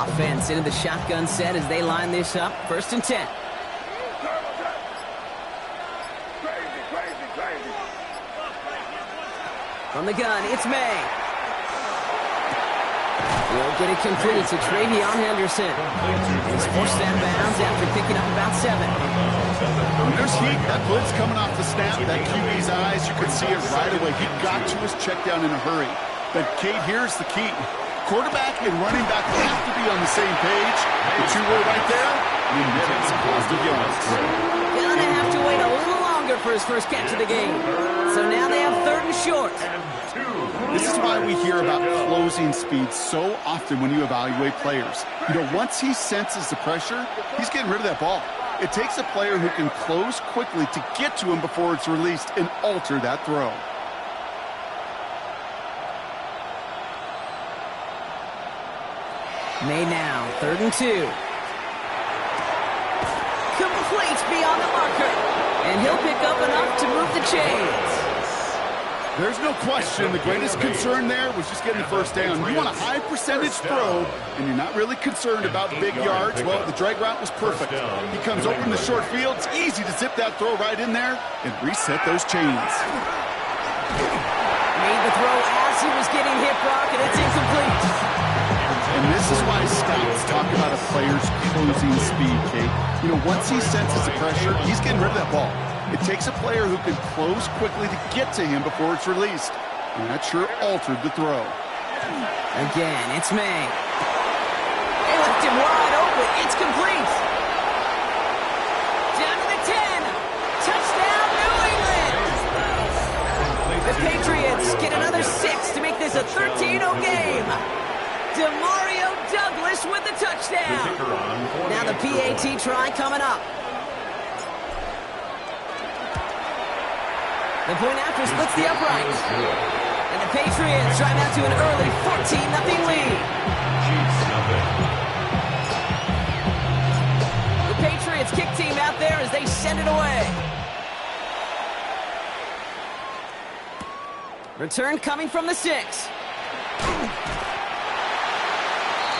offense into the shotgun set as they line this up. 1st and 10. From the gun, it's May. He'll get it complete to Travion Henderson. He's forced that bounds after picking up about 7. When there's heat, that blitz coming off the snap, that QB's eyes, you could see it right away. He got to his check down in a hurry. But, Kate, here's the key. Quarterback and running back have to be on the same page. The two were right there, and he gets some positive yards. Gonna have to wait a little longer for his first catch of the game. So now they have 3rd and short. This is why we hear about closing speed so often when you evaluate players. You know, once he senses the pressure, he's getting rid of that ball. It takes a player who can close quickly to get to him before it's released and alter that throw. May now, 3rd and 2. Complete beyond the marker. And he'll pick up enough to move the chains. There's no question. The greatest concern there was just getting the first down. You want a high percentage throw, and you're not really concerned about big yards. Well, the drag route was perfect. He comes over in the short field. It's easy to zip that throw right in there and reset those chains. Made the throw as he was getting hit, Brock, and it's incomplete. And this is why scouts talk about a player's closing speed, Kate. You know, once he senses the pressure, he's getting rid of that ball. It takes a player who can close quickly to get to him before it's released. And that sure altered the throw. Again, it's May. They left him wide open. It's complete. Down to the 10. Touchdown, New England. The Patriots get another 6 to make this a 13-0 game. Demario Douglas with the touchdown. Now the PAT try coming up. The point after splits the upright. And the Patriots drive out to an early 14-0 lead. The Patriots kick team out there as they send it away. Return coming from the 6.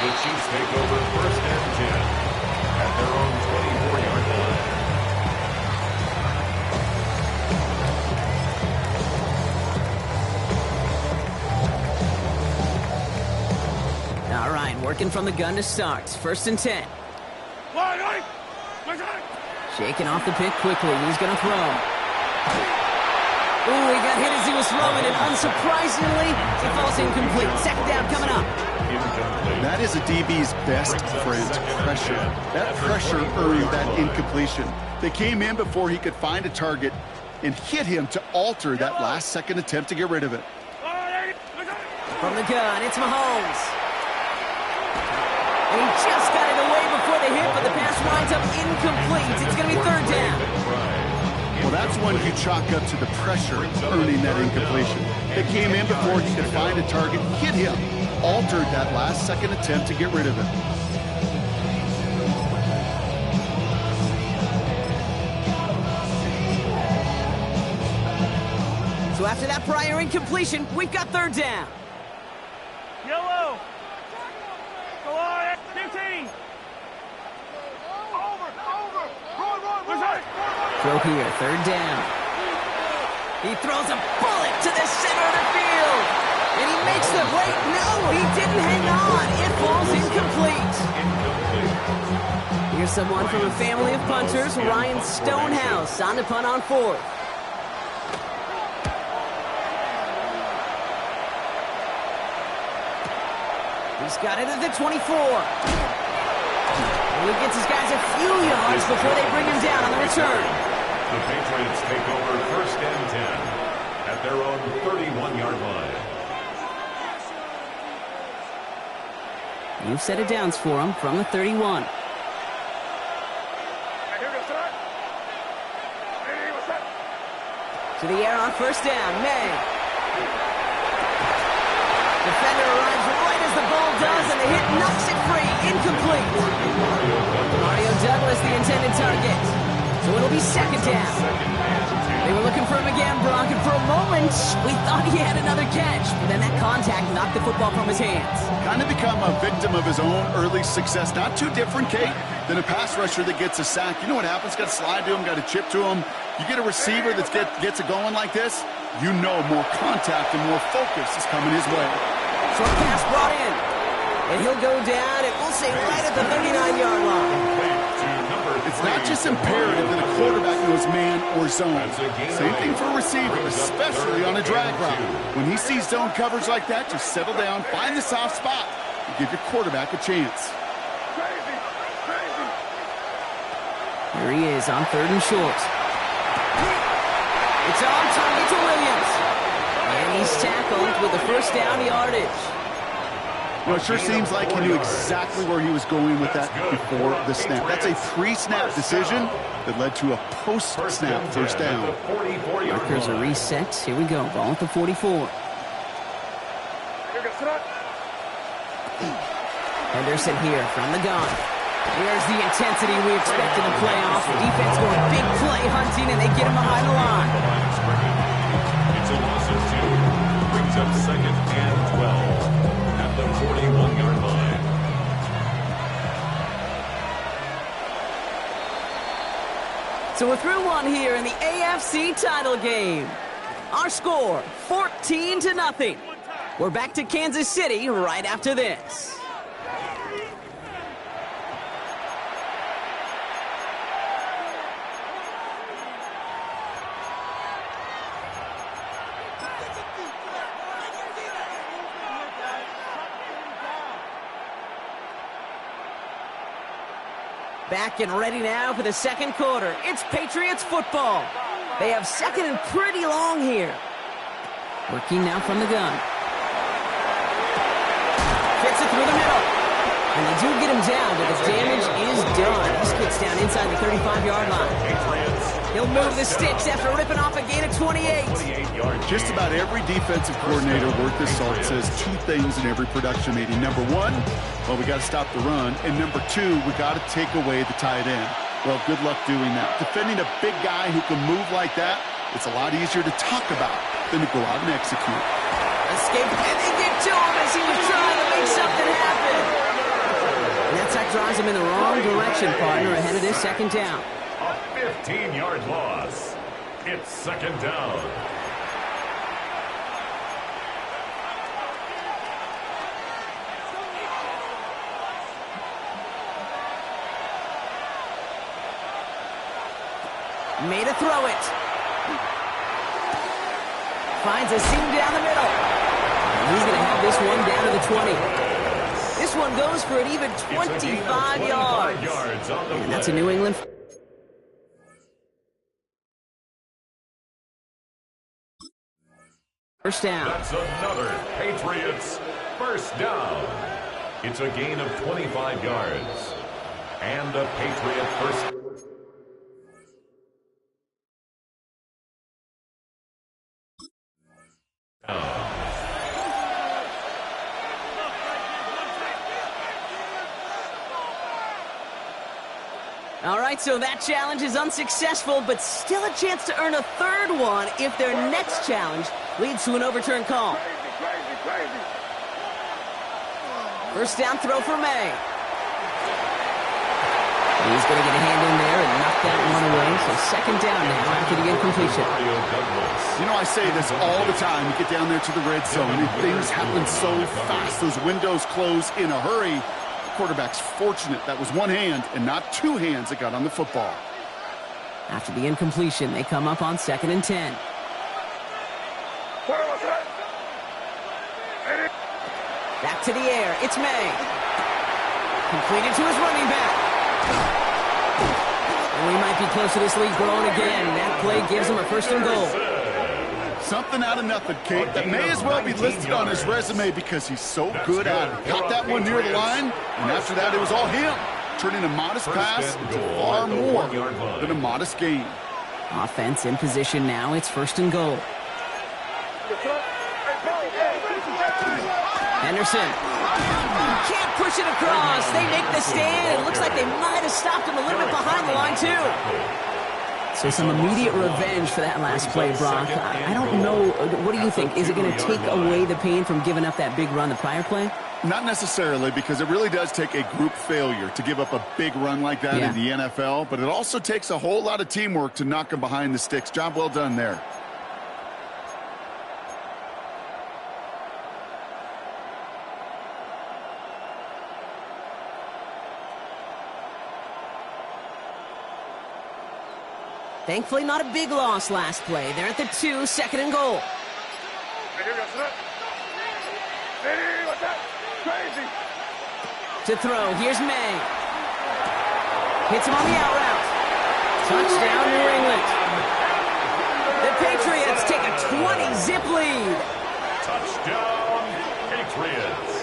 The Chiefs take over 1st and 10 at their own 24-yard line. All right, working from the gun to start. 1st and 10. Shaking off the pick quickly. He's going to throw. Ooh, he got hit as he was throwing, and unsurprisingly, it falls incomplete. 2nd down coming up. That is a DB's best friend, pressure. That pressure earned that incompletion. They came in before he could find a target and hit him to alter that last-second attempt to get rid of it. From the gun, it's Mahomes. And he just got it away before the hit, but the pass winds up incomplete. It's going to be 3rd down. Well, that's one you chalk up to the pressure earning that incompletion. They came in before he could find a target, hit him, altered that last-second attempt to get rid of it. So after that prior incompletion, we've got 3rd down. Yellow. Go on, 15. Throw here, 3rd down. He throws a bullet to the center of the field. And he makes the wait. No, he didn't hang on. It falls incomplete. Here's someone from a family of punters, Ryan Stonehouse, on to punt on 4th. He's got it at the 24. And he gets his guys a few yards before they bring him down on the return. The Patriots take over 1st and 10 at their own 31-yard line. New set of downs for him from the 31. To the air on 1st down, May. Defender arrives right as the ball does, and the hit knocks it free. Incomplete. Mario Douglas, the intended target. So So it'll be second down. They were looking for him again, Brock, and for a moment, we thought he had another catch. But then that contact knocked the football from his hands. Kind of become a victim of his own early success. Not too different, Kate, than a pass rusher that gets a sack. You know what happens? Got to slide to him, got to chip to him. You get a receiver that gets it going like this, you know more contact and more focus is coming his way. Short pass brought in. And he'll go down, and we'll say right at the 39-yard line. It's not just imperative that a quarterback knows man or zone. Same thing for a receiver, especially on a drag route. When he sees zone coverage like that, just settle down, find the soft spot, and give your quarterback a chance. Here he is on 3rd and short. It's on target to Williams. And he's tackled with the first down yardage. Well, it sure seems like he knew exactly where he was going with that before the snap. That's a pre-snap decision that led to a post-snap first down. Markers are reset. Here we go. Ball at the 44. Henderson here from the gun. Here's the intensity we expect in the playoffs. The defense going big play hunting, and they get him behind the line. It's a loss of 2. Brings up 2nd and 12. At the 41-yard line. So we're through one here in the AFC title game. Our score, 14-0. We're back to Kansas City right after this. Back and ready now for the second quarter. It's Patriots football. They have second and pretty long here. Working now from the gun. Fits it through the middle. And they do get him down, but the damage is done. He skids down inside the 35-yard line. He'll move the sticks after ripping off a gain of 28. Just about every defensive coordinator worth his salt says two things in every production meeting. Number one, well, we got to stop the run. And number two, we got to take away the tight end. Well, good luck doing that. Defending a big guy who can move like that, it's a lot easier to talk about than to go out and execute. Escape, and they get to him as he was trying to make something happen. And that sack drives him in the wrong direction, partner, ahead of this second down. A 15-yard loss. It's second down. Made a throw it. Finds a seam down the middle. And he's going to have this one down to the 20. This one goes for an even 25 yards. And that's a New England. First down. That's another Patriots first down. It's a gain of 25 yards. And a Patriot first down. All right, so that challenge is unsuccessful, but still a chance to earn a third one if their next challenge leads to an overturned call. First down throw for May. He's going to get a hand in there and knock that one away. So second down now after the incompletion. You know, I say this all the time. You get down there to the red zone, and things happen so fast. Those windows close in a hurry. Quarterback's fortunate that was one hand and not two hands that got on the football. After the incompletion, they come up on 2nd and 10. Back to the air. It's May. Completed to his running back. And we might be close to this lead growing again. That play gives him a first and goal. Something out of nothing, Kate. That may as well be listed on his resume because he's so good at it. Got that one near the line, and after that, it was all him. Turning a modest pass into far more than a modest gain. Offense in position now. It's first and goal. Henderson. Can't push it across. They make the stand. It looks like they might have stopped him a little bit behind the line, too. So some immediate revenge for that last play, Brock. I don't know. What do you think? Is it going to take away the pain from giving up that big run the prior play? Not necessarily, because it really does take a group failure to give up a big run like that in the NFL, but it also takes a whole lot of teamwork to knock them behind the sticks. Job well done there. Thankfully, not a big loss last play. They're at the 2, second and goal. To throw, here's May. Hits him on the out route. Touchdown, New England. The Patriots take a 20-zip lead. Touchdown, Patriots.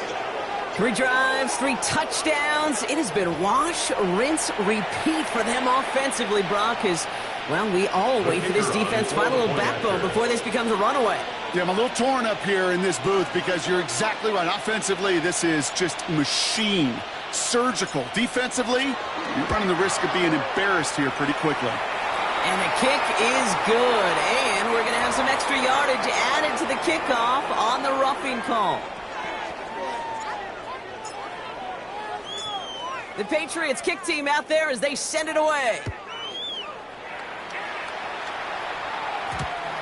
3 drives, 3 touchdowns. It has been wash, rinse, repeat for them offensively, Brock, as, well, we all wait for this defense to find a little backbone before this becomes a runaway. Yeah, I'm a little torn up here in this booth because you're exactly right. Offensively, this is just machine. Surgical. Defensively, you're running the risk of being embarrassed here pretty quickly. And the kick is good. And we're going to have some extra yardage added to the kickoff on the roughing call. The Patriots kick team out there as they send it away.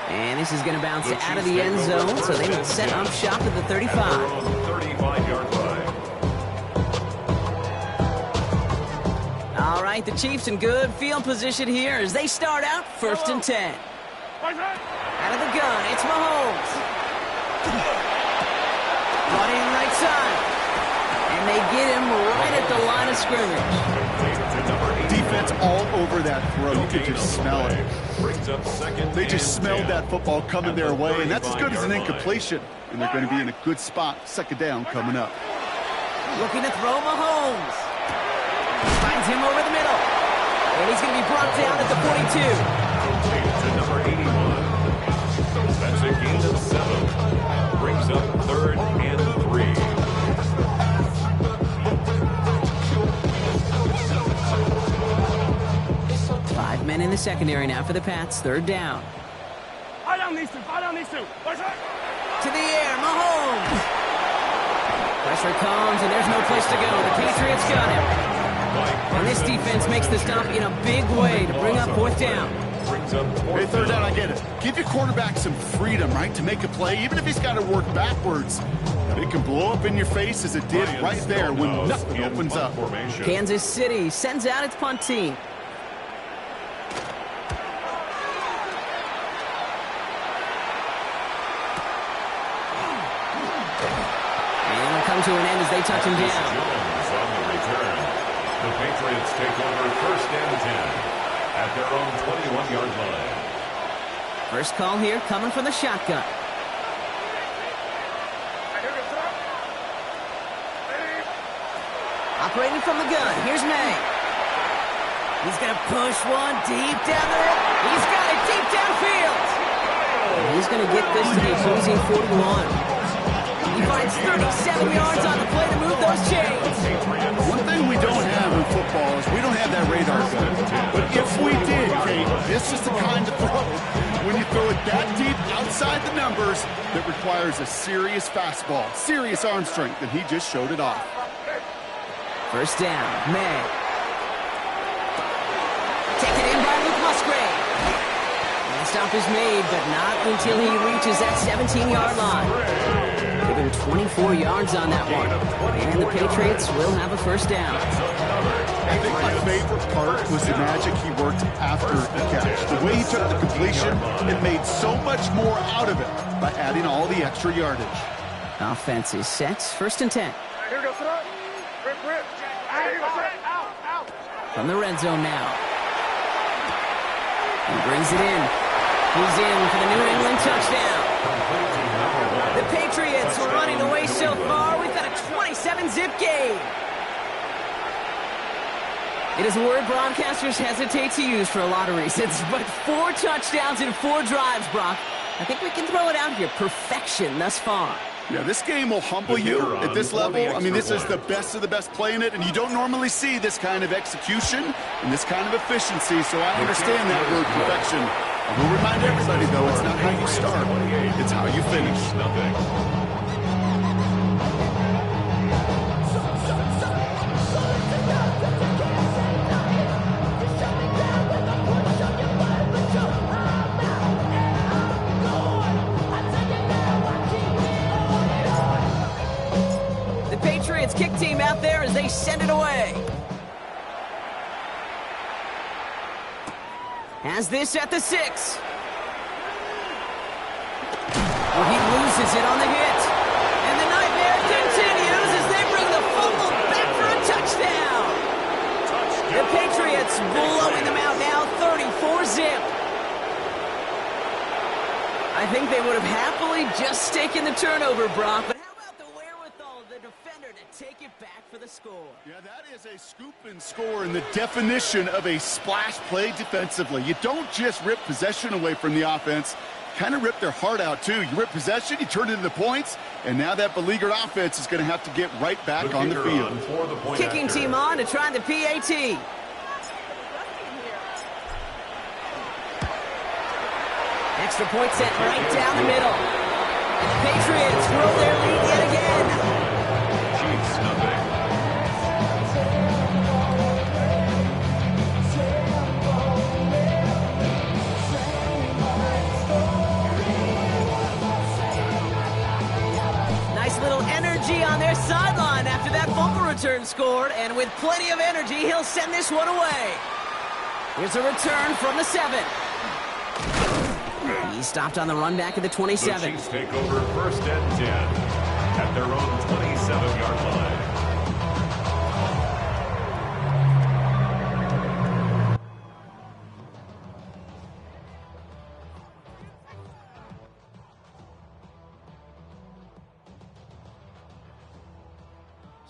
And this is going to bounce out of the end zone, so they will set up shop at the 35. 35-yard line. All right, the Chiefs in good field position here as they start out 1st and 10. Out of the gun, it's Mahomes. Brought in right side. And they get him right at the line of scrimmage. Defense all over that throw. You could just smell it. They just smelled that football coming their way, and that's as good as an incompletion. And they're going to be in a good spot, 2nd down coming up. Looking to throw Mahomes. Finds him over the middle. And he's going to be brought down at the 42. To number 81. That's a gain of 7. Brings up 3rd and 3. 5 men in the secondary now for the Pats. 3rd down. To the air, Mahomes. Pressure comes, and there's no place to go. The Patriots got him. And this defense makes the stop in a big way to bring up 4th down. Hey, 3rd down, I get it. Give your quarterback some freedom, right, to make a play, even if he's got to work backwards. It can blow up in your face as it did right there when nothing opens up. Kansas City sends out its punt team. To an end as they touch him down. On the return. The Patriots take over 1st and 10 at their own 21-yard line. First call here coming from the shotgun. Operating from the gun. Here's May. He's going to push one deep down there. He's got it deep downfield. And he's going to get this to the opposing 41. He finds 37 yards on the play to move those chains. One thing we don't have in football is we don't have that radar gun. But if we did, Kate, this is the kind of throw, when you throw it that deep outside the numbers, that requires a serious fastball, serious arm strength, and he just showed it off. 1st down, May. Taken in by Luke Musgrave. And the stop is made, but not until he reaches that 17-yard line. 24 yards on that one. And the Patriots will have a 1st down. I think my favorite part was the magic he worked after the catch. The way he took the completion, it made so much more out of it by adding all the extra yardage. Offense is set. 1st and 10. From the red zone now. He brings it in. He's in for the New England touchdown. The Patriots are running away so far. We've got a 27-zip game. It is a word broadcasters hesitate to use for a lot of reasons, but 4 touchdowns in 4 drives, Brock. I think we can throw it out here. Perfection thus far. Yeah, this game will humble you at this level. I mean, this is the best of the best playing it, and you don't normally see this kind of execution and this kind of efficiency, so I understand that word perfection. I will remind everybody, though, it's not how you start, it's how you finish. Kick team out there as they send it away. Has this at the 6. Well, he loses it on the hit. And the nightmare continues as they bring the fumble back for a touchdown. The Patriots blowing them out now, 34-zip. I think they would have happily just taken the turnover, Brock, but how about the wherewithal of the defender to take it back for the score? Yeah, that is a scoop and score in the definition of a splash play defensively. You don't just rip possession away from the offense, kind of rip their heart out too. You rip possession, you turn it into points, and now that beleaguered offense is going to have to get right back on the field. Kicking team on to try the PAT. Extra point set right down the middle. And the Patriots grow their lead yet again. Chiefs nothing. Nice little energy on their sideline after that bumper return scored. And with plenty of energy, he'll send this one away. Here's a return from the 7. He stopped on the run back at the 27. The Chiefs take over first and 10 at their own 27-yard line.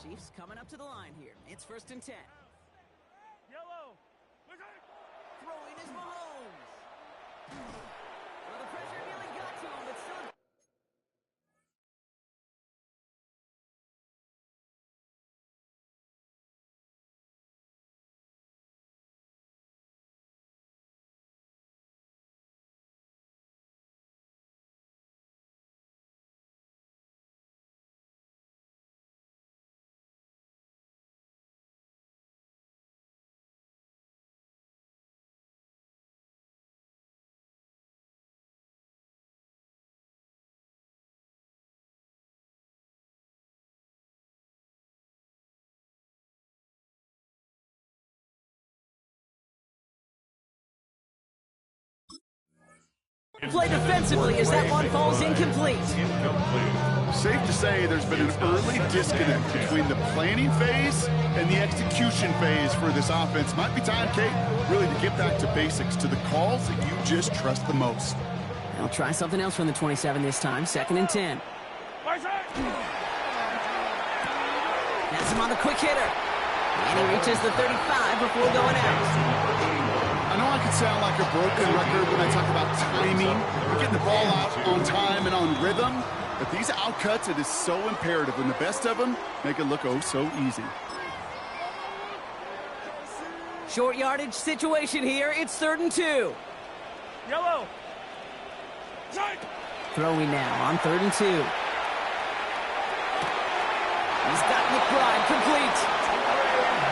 Chiefs coming up to the line here. It's first and 10. Yellow. Throwing is Mahomes. Well, the pressure nearly got to him, but still. Play defensively as that one falls incomplete. Safe to say there's been an early disconnect between the planning phase and the execution phase for this offense. Might be time, Kate, really to get back to basics, to the calls that you just trust the most. They'll try something else from the 27 this time, second and 10. Has him on the quick hitter. And he reaches the 35 before going out. I know I could sound like a broken record when I talk about timing, getting the ball out on time and on rhythm, but these outcuts, it is so imperative, and the best of them make it look oh so easy. Short yardage situation here. It's third and 2. Yellow. Throwing now on third and 2. He's got McBride complete.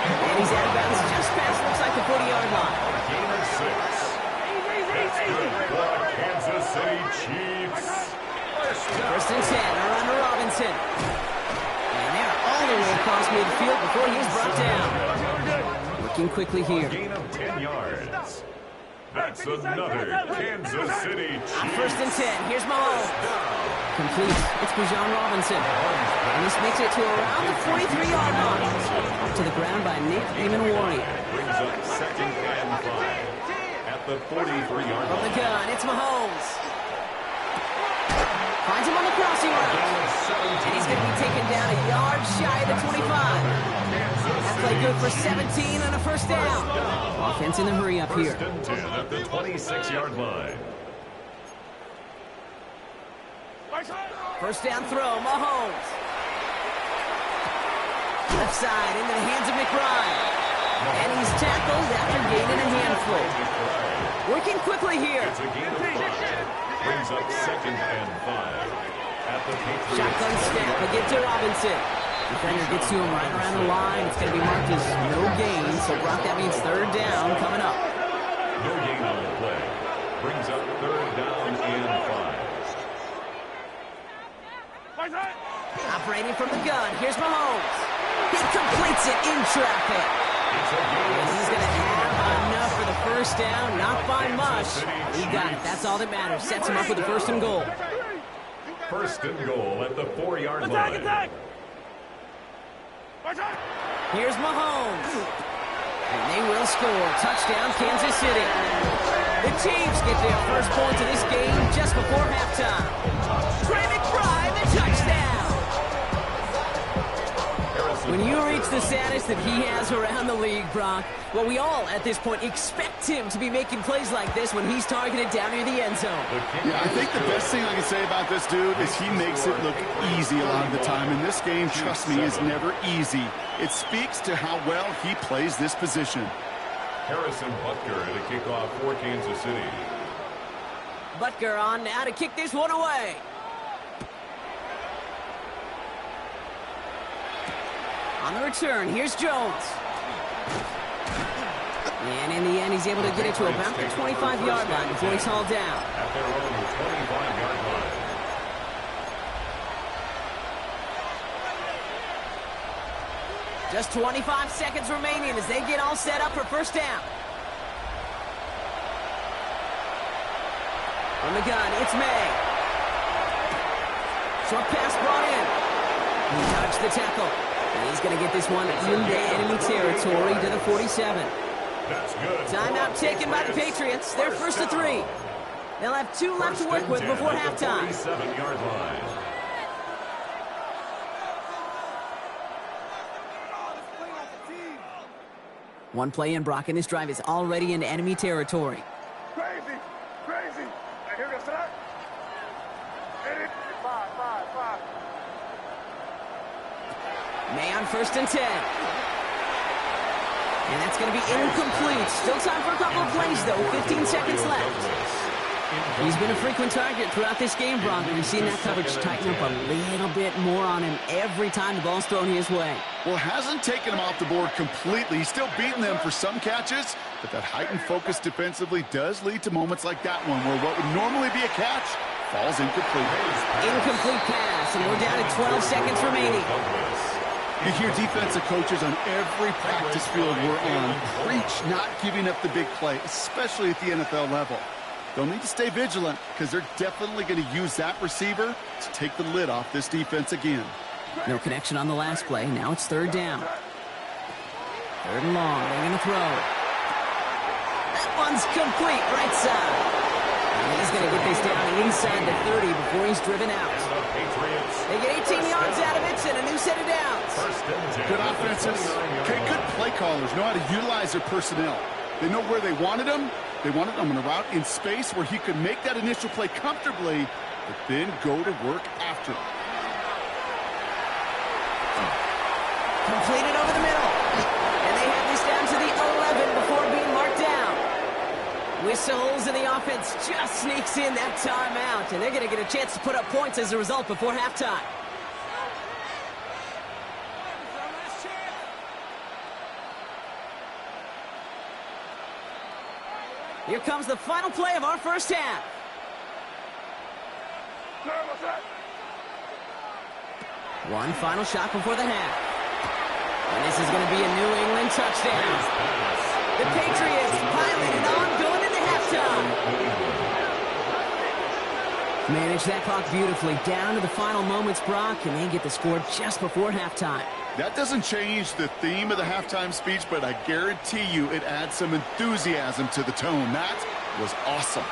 And he's out of bounds just past, looks like the 40-yard line. Gain of 6. That's good for the Kansas City Chiefs. First and 10 are under Robinson. And they're all the way across midfield before he's brought down. Looking quickly here. Gain of 10 yards. That's another Kansas City Chiefs. First and 10. Here's Mahomes. Complete. It's Bijan Robinson. And this makes it to around the 43-yard line. To the ground by Nick Eamon-Warrior. Brings up second and 5 at the 43-yard From line. the gun, it's Mahomes. Finds him on the crossing route. And he's going to be taken down a yard shy of the 25. That play good for 17 and a first down. Offense in the hurry up here. First and 10 at the 26-yard line. First down throw, Mahomes. Left side into the hands of McBride. And he's tackled after gaining a handful. Working quickly here. It's a gain of 5. Brings up 2nd and 5. At the Patriots. Shotgun snap again to Robinson. Defender gets to him right around the line. It's going to be marked as no gain. So, Brock, that means 3rd down coming up. No gain on the play. Brings up 3rd down and 5. Operating from the gun. Here's Mahomes. He completes it in traffic. And he's going to have enough for the first down. Not by much. He got it. That's all that matters. Sets him up with the 1st and goal. 1st and goal at the 4-yard line. Attack! Here's Mahomes. And they will score. Touchdown, Kansas City. The Chiefs get their first points of this game just before halftime. Trey McBride, the touchdown. When you reach the status that he has around the league, Brock, well, we all, at this point, expect him to be making plays like this when he's targeted down near the end zone. Yeah, I think the best thing I can say about this dude is he makes it look easy a lot of the time. And this game, trust me, is never easy. It speaks to how well he plays this position. Harrison Butker to kick off for Kansas City. Butker on now to kick this one away. On the return, here's Jones. And in the end, he's able to get it to about the 25-yard line before he's hauled down. At their own 25-yard line. Just 25 seconds remaining as they get all set up for first down. From the gun, it's May. Short pass brought in. He dodged the tackle. And he's going to get this one into enemy territory to the 47. That's good. Timeout taken by the Patriots. They're 1st and 3. They'll have 2 left to work with before halftime. 47-yard line. One play in, Brock, and this drive is already into enemy territory. Crazy! Crazy! Hey, here we go, start. Hit it. 5. May on 1st and 10. And that's going to be incomplete. Still time for a couple of plays, though. 15 seconds left. He's been a frequent target throughout this game, Brock. We've seen that coverage tighten up a little bit more on him every time the ball's thrown his way. Well, hasn't taken him off the board completely. He's still beating them for some catches, but that heightened focus defensively does lead to moments like that one where what would normally be a catch falls incomplete. Incomplete pass, and we're down to 12 seconds remaining. You hear defensive coaches on every practice field we're on preach not giving up the big play, especially at the NFL level. They'll need to stay vigilant because they're definitely going to use that receiver to take the lid off this defense again. No connection on the last play. Now it's 3rd down. 3rd and long. They're going to throw. That one's complete right side. And he's going to get this down inside the 30 before he's driven out. They get 18 yards out of it and a new set of downs. Good offenses. Okay, good play callers know how to utilize their personnel. They know where they wanted them. They wanted them on a route in space where he could make that initial play comfortably, but then go to work after. Completed over the middle. And they have this down to the 11 before being marked down. Whistles and the offense just sneaks in that timeout, and they're going to get a chance to put up points as a result before halftime. Here comes the final play of our first half. One final shot before the half. And this is going to be a New England touchdown. The Patriots piling it on, going into halftime. Manage that clock beautifully down to the final moments, Brock, and they get the score just before halftime. That doesn't change the theme of the halftime speech, but I guarantee you it adds some enthusiasm to the tone. That was awesome.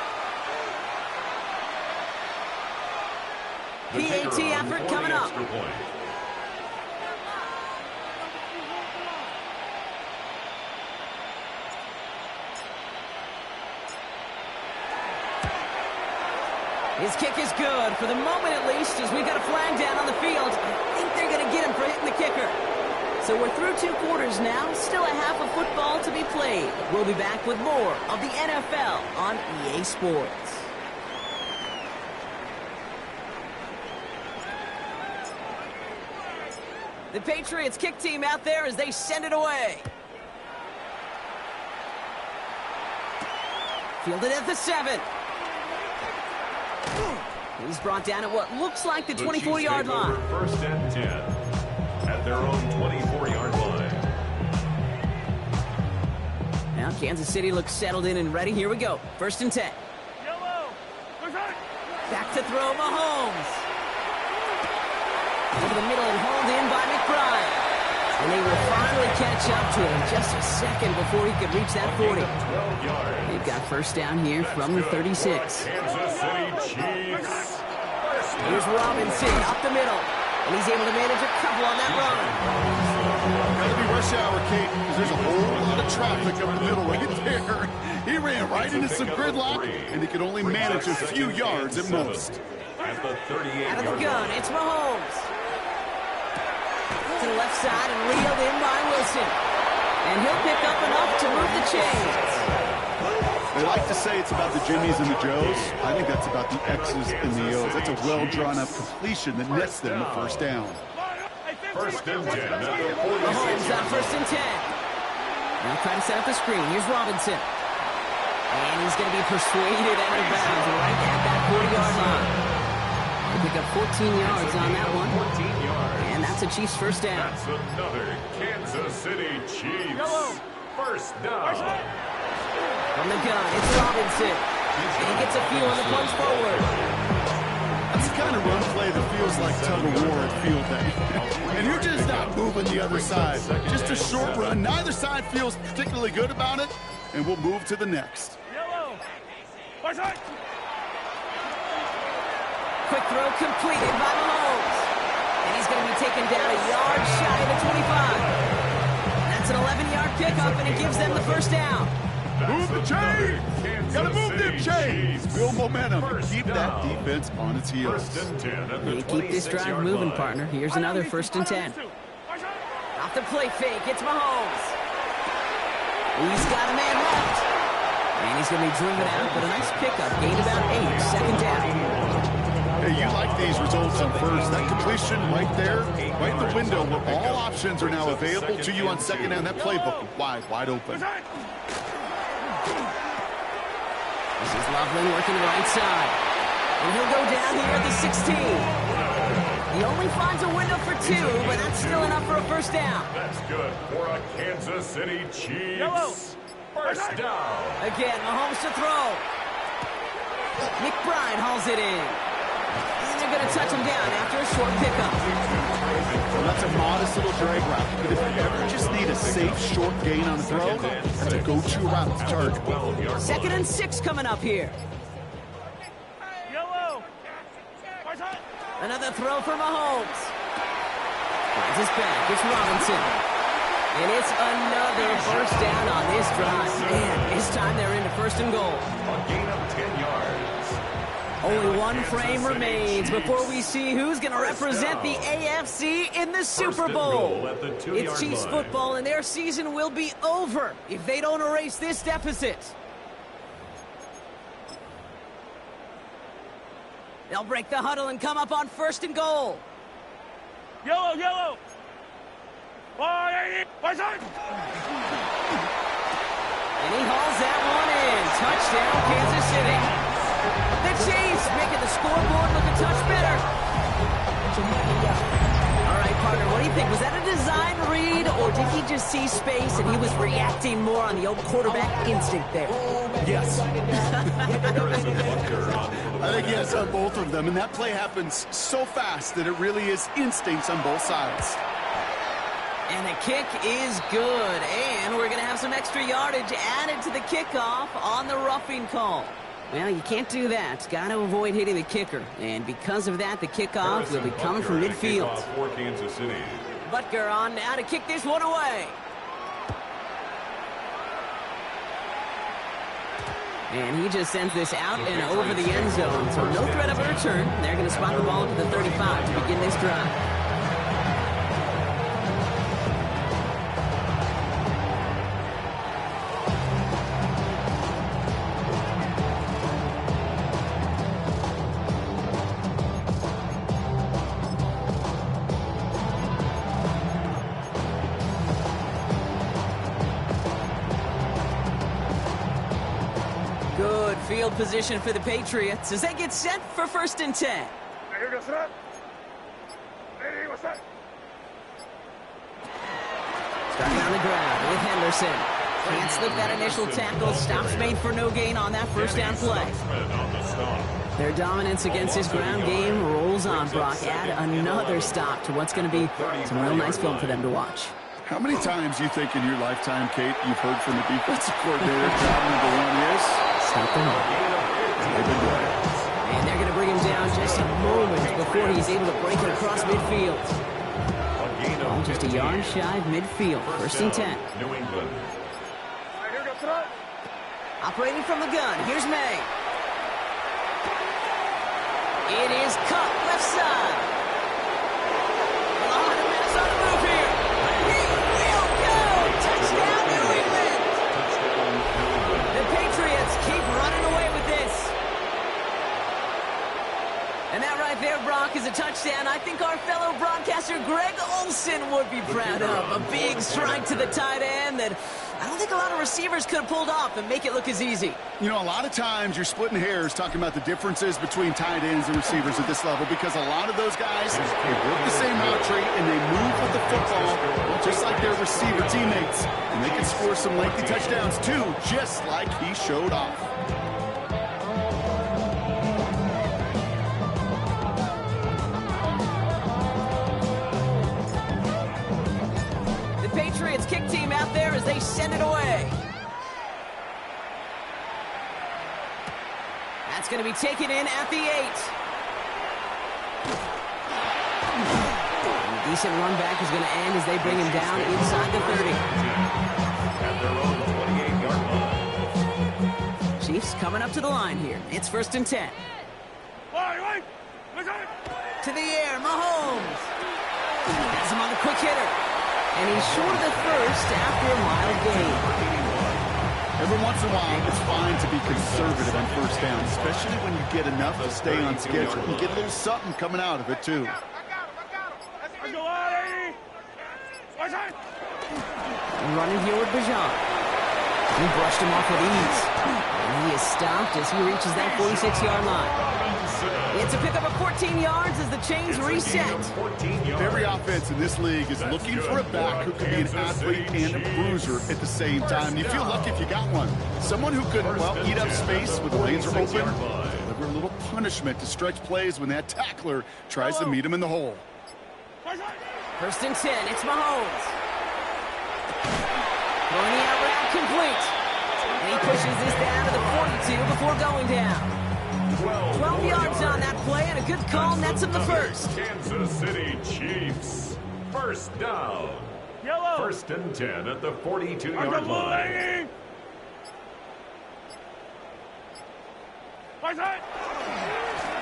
PAT effort coming up. His kick is good, for the moment at least, as we've got a flag down on the field. I think they're going to get him for hitting the kicker. So we're through 2 quarters now, still a half of football to be played. We'll be back with more of the NFL on EA Sports. The Patriots kick team out there as they send it away. Fielded at the 7. He's brought down at what looks like the 24-yard line. First and 10 at their own 24-yard line. Now Kansas City looks settled in and ready. Here we go. First and 10. Back to throw, Mahomes. Over the middle and hauled in by McBride. And they will finally catch up to him just a second before he could reach that 40. They've got first down here from the 36. Kansas City Chiefs. Here's Robinson up the middle. And he's able to manage a couple on that run. Gotta be rush hour, Kate, because there's a whole lot of traffic up the middle right there. He ran right into some gridlock, and he could only manage a few yards at most. At the 38 Out of the gun, it's Mahomes. To the left side and reeled in by Wilson. And he'll pick up enough to move the chains. They like to say it's about the Jimmies and the Joes. I think that's about the X's and the O's. That's a well-drawn-up completion that nets them a first down. First and 10 at the 46. Mahomes on first and 10. Now trying to set up the screen. Here's Robinson. And he's going to be persuaded out of bounds right at that 40-yard line. They pick up 14 yards on that one. 14 yards. And that's a Chiefs first down. That's another Kansas City Chiefs first down. From the gun, it's Robinson. And he gets a feel on the punch forward. That's the kind of run play that feels like tug-of-war at field day. And you're just not moving the other side. Just a short run. Neither side feels particularly good about it. And we'll move to the next. Quick throw completed by Mahomes. And he's going to be taken down a yard shy of the 25. That's an 11-yard pickup, and it gives them the first down. Move the chains! Gotta move them chains! Build momentum and keep that defense on its heels. They keep this drive moving, partner. Here's another first and 10. Off the play fake, it's Mahomes. He's got a man left. And he's going to be driven out, but a nice pickup. Gain about 8, second down. Hey, you like these results on first. That completion right there, right in the window where all options are now available to you on second down. That playbook wide open. This is Loveland working the right side. And he'll go down here at the 16. He only finds a window for 2, but that's still enough for a first down. That's good for a Kansas City Chiefs first down. Again, Mahomes to throw. McBride hauls it in. And they're going to touch him down after a short pickup. Well, that's a modest little drag route. But if you ever just need a safe, short gain on the throw, that's a go-to route to target. Second and 6 coming up here. Another throw for Mahomes. Finds his back. It's Robinson. And it's another first down on this drive. Man, this time they're into first and goal. A gain of 10 yards. Only one frame remains before we see who's going to represent the AFC in the Super Bowl. It's Chiefs football, and their season will be over if they don't erase this deficit. They'll break the huddle and come up on first and goal. Yellow. And he hauls that one in. Touchdown, Kansas City. The Chiefs making the scoreboard look a touch better. All right, partner, what do you think? Was that a design read, or did he just see space and he was reacting more on the old quarterback instinct there? Yes. I think yes on both of them, and that play happens so fast that it really is instincts on both sides. And the kick is good, and we're going to have some extra yardage added to the kickoff on the roughing call. Well, you can't do that. Got to avoid hitting the kicker. And because of that, the kickoff will be coming from midfield. For Kansas City. Butker on now to kick this one away. And he just sends this out and over the end zone. So no threat of a return. They're going to spot the ball to the 35 to begin this drive. Good field position for the Patriots as they get set for 1st and 10. Starting on the ground with Henderson. Can't slip that initial tackle. Stops made for no gain on that first down play. Their dominance against his ground game rolls on, Brock. Add another stop to what's going to be some real nice film for them to watch. How many times you think in your lifetime, Kate, you've heard from the defensive coordinator, job number one is? Stop the run. They've been doing it. And they're going to bring him down just a moment before he's able to break it across midfield. Ball just a yard shy of midfield. 1st and 10. New England. Operating from the gun, here's May. It is cut left side. A lot of minutes on the move here. He will go. Touchdown, New England. The Patriots keep running away with this. And that right there, Brock, is a touchdown I think our fellow broadcaster Greg Olson would be proud of. A big strike to the tight end that I don't think a lot of receivers could have pulled off and make it look as easy. You know, a lot of times you're splitting hairs talking about the differences between tight ends and receivers at this level because a lot of those guys, they work the same route tree and they move with the football just like their receiver teammates. And they can score some lengthy touchdowns too, just like he showed off. Patriots kick team out there as they send it away. That's going to be taken in at the 8. And a decent run back is going to end as they bring him down inside the 30. At their own 28-yard line. Chiefs coming up to the line here. It's 1st and 10. To the air, Mahomes. Has him on the quick hitter. And he's short of the first after a mild gain. Every once in a while, it's fine to be conservative on 1st down, especially when you get enough to stay on schedule and get a little something coming out of it, too. Running here with Bajan. He brushed him off with ease. And he is stopped as he reaches that 46-yard line. It's a pickup of 14 yards as the chains reset. Every offense in this league is looking for a back who can be an athlete and a bruiser at the same time. You feel lucky if you got one. Someone who could, well, eat up space when the lanes are open, deliver a little punishment to stretch plays when that tackler tries to meet him in the hole. 1st and 10, it's Mahomes. Throwing the out route complete. And he pushes this down to the 42 before going down. 12 yards on that play, and a good call nets him the first. Kansas City Chiefs. 1st down. 1st and 10 at the 42-yard line.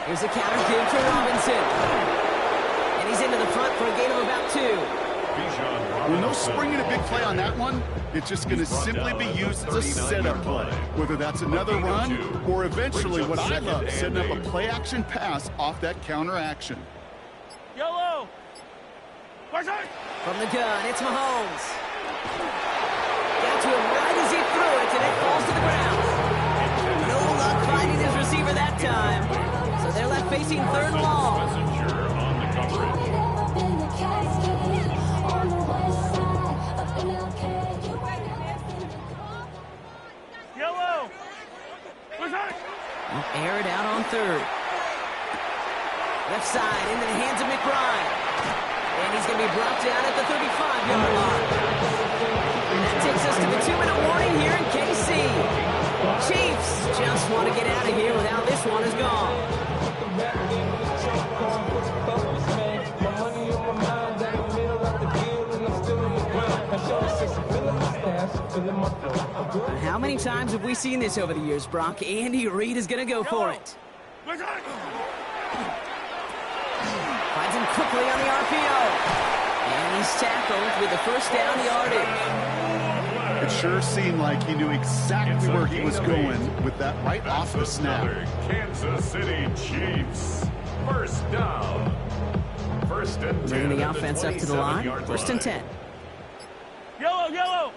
Here's a counter kick for Robinson. And he's into the front for a gain of about 2. Well, no springing a big play on that one. It's just going to simply be used as a setup play. Whether that's another run or eventually what I love, setting up a play-action pass off that counter action. From the gun, it's Mahomes. Got to him right as he threw it, and it falls to the ground. No luck finding his receiver that time. So they're left facing 3rd and long. Air it out on 3rd. Left side into the hands of McBride. And he's going to be brought down at the 35-yard line. And that takes us to the 2-minute warning here in KC. Chiefs just want to get out of here without this one is gone. A How many times have we seen this over the years, Brock? Andy Reid is going to go for it. Finds him quickly on the RPO. And he's tackled with the first down yardage. It sure seemed like he knew exactly where he was going with that right off the snap. Kansas City Chiefs. First down. First and 10. Bringing the offense up to the line. First and 10. Yellow.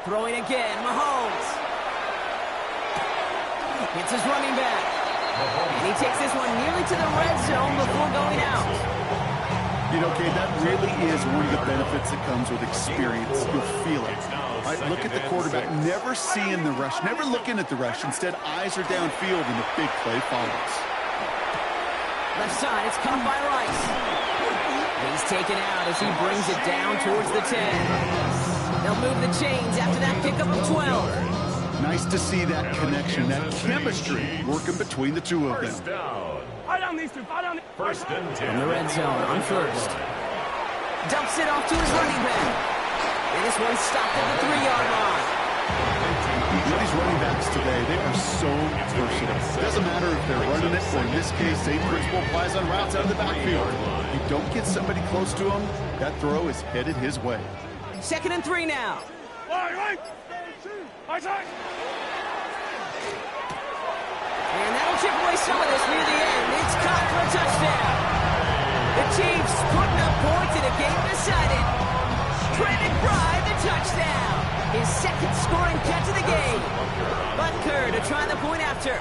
Throwing again, Mahomes. Hits his running back. And he takes this one nearly to the red zone before going out. You know, Kate, that really is one of the benefits that comes with experience. You'll feel it. Right? Look at the quarterback, never seeing the rush, never looking at the rush. Instead, eyes are downfield, and the big play follows. Left side, it's caught by Rice. He's taken out as he brings it down towards the 10. They'll move the chains after that pickup of 12. Nice to see that connection, that chemistry working between the two of them. First and 10. In the red zone on first. Dumps it off to his running back. And this one stopped at the 3-yard line. These running backs today, they are so versatile. It doesn't matter if they're running it, or in this case, same principle applies on routes out of the backfield. You don't get somebody close to him, that throw is headed his way. 2nd and 3 now. And that'll chip away some of this near the end. It's caught for a touchdown. The Chiefs putting up points in a game decided. Trent McBride, the touchdown. His second scoring catch of the game. Butker to try the point after.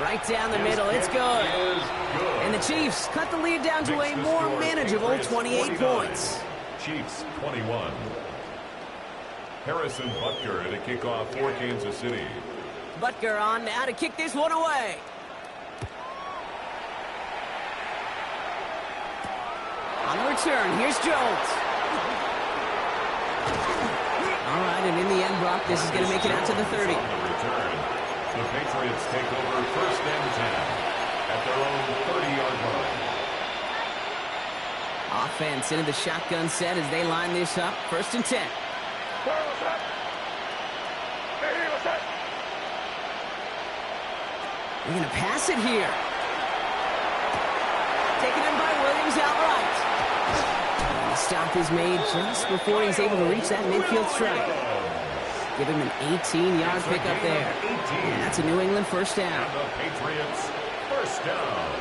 Right down the middle, it's good. And the Chiefs cut the lead down to a more manageable 28 points. Chiefs 21. Harrison Butker at a kickoff for Kansas City. Butker on now to kick this one away. On the return, here's Jones. All right, and in the end, Brock, this is going to make it out to the 30. On the return, the Patriots take over first and 10 at their own 30-yard line. Offense into the shotgun set as they line this up. First and 10. They're going to pass it here. Taken in by Williams outright. And the stop is made just before he's able to reach that midfield strike. Give him an 18-yard pickup there. And that's a New England first down. And the Patriots first down.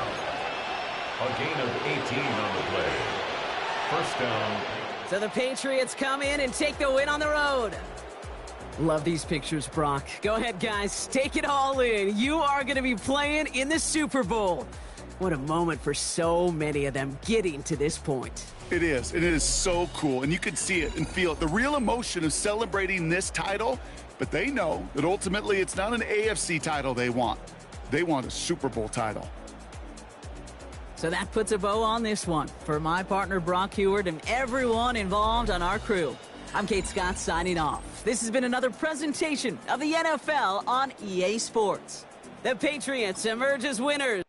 A gain of 18 on the play. First down. So the Patriots come in and take the win on the road. Love these pictures, Brock. Go ahead, guys. Take it all in. You are going to be playing in the Super Bowl. What a moment for so many of them getting to this point. It is, and it is so cool, and you can see it and feel it. The real emotion of celebrating this title, but they know that ultimately it's not an AFC title they want. They want a Super Bowl title. So that puts a bow on this one. For my partner, Brock Heward, and everyone involved on our crew, I'm Kate Scott signing off. This has been another presentation of the NFL on EA Sports. The Patriots emerge as winners.